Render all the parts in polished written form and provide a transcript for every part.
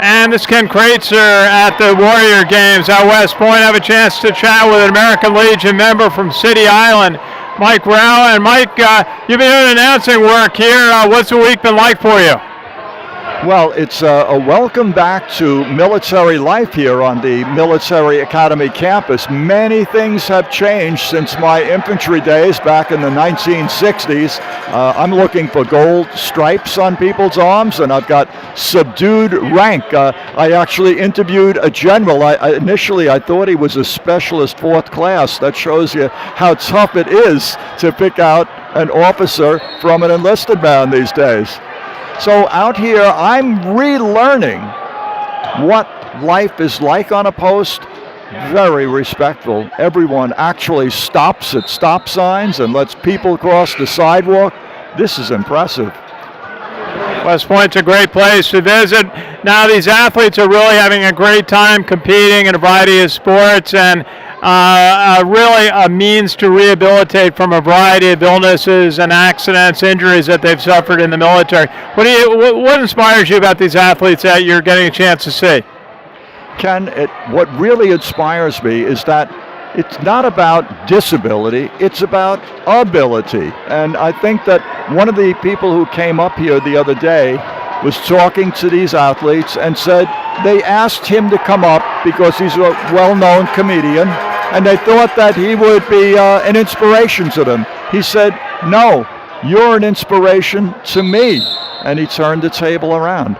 And this is Ken Kraetzer at the Warrior Games at West Point. I have a chance to chat with an American Legion member from City Island, Mike Rauh. And Mike, you've been doing announcing work here. What's the week been like for you? Well, it's a welcome back to military life here on the Military Academy campus. Many things have changed since my infantry days back in the 1960s. I'm looking for gold stripes on people's arms, and I've got subdued rank. I actually interviewed a general. Initially, I thought he was a specialist fourth class. That shows you how tough it is to pick out an officer from an enlisted man these days. So out here, I'm relearning what life is like on a post. Very respectful. Everyone actually stops at stop signs and lets people cross the sidewalk. This is impressive. West Point's a great place to visit. Now these athletes are really having a great time competing in a variety of sports, and really a means to rehabilitate from a variety of illnesses and accidents, injuries that they've suffered in the military. What inspires you about these athletes that you're getting a chance to see? Ken, what really inspires me is that it's not about disability, it's about ability. And I think that one of the people who came up here the other day was talking to these athletes and said they asked him to come up because he's a well-known comedian, and they thought that he would be an inspiration to them. He said, "No, you're an inspiration to me." And he turned the table around.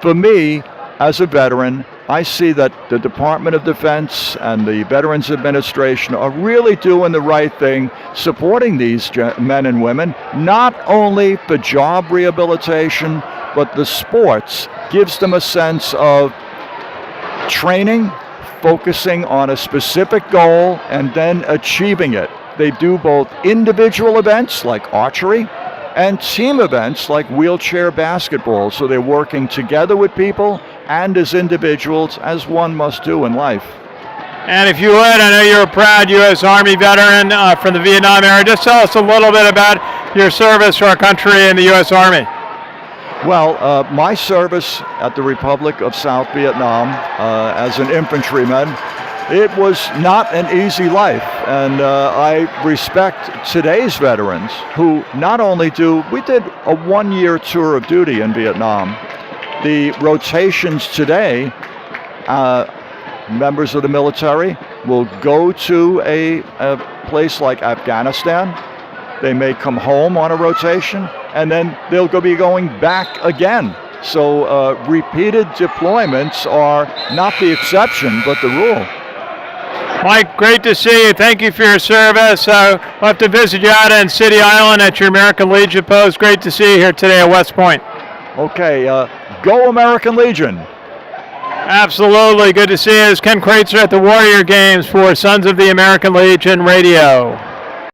For me, as a veteran, I see that the Department of Defense and the Veterans Administration are really doing the right thing, supporting these men and women, not only for job rehabilitation, but the sports gives them a sense of training, focusing on a specific goal, and then achieving it. They do both individual events like archery and team events like wheelchair basketball. So they're working together with people and as individuals, as one must do in life. And if you would, I know you're a proud U.S. Army veteran from the Vietnam era. Just tell us a little bit about your service to our country in the U.S. Army. Well, my service at the Republic of South Vietnam as an infantryman, it was not an easy life. And I respect today's veterans who not only we did a one-year tour of duty in Vietnam. The rotations today, members of the military will go to a place like Afghanistan. They may come home on a rotation, and then they'll be going back again. So repeated deployments are not the exception, but the rule. Mike, great to see you. Thank you for your service. We'll have to visit you out in City Island at your American Legion post. Great to see you here today at West Point. Okay, go American Legion. Absolutely. Good to see you. It's Ken Kraetzer at the Warrior Games for Sons of the American Legion Radio.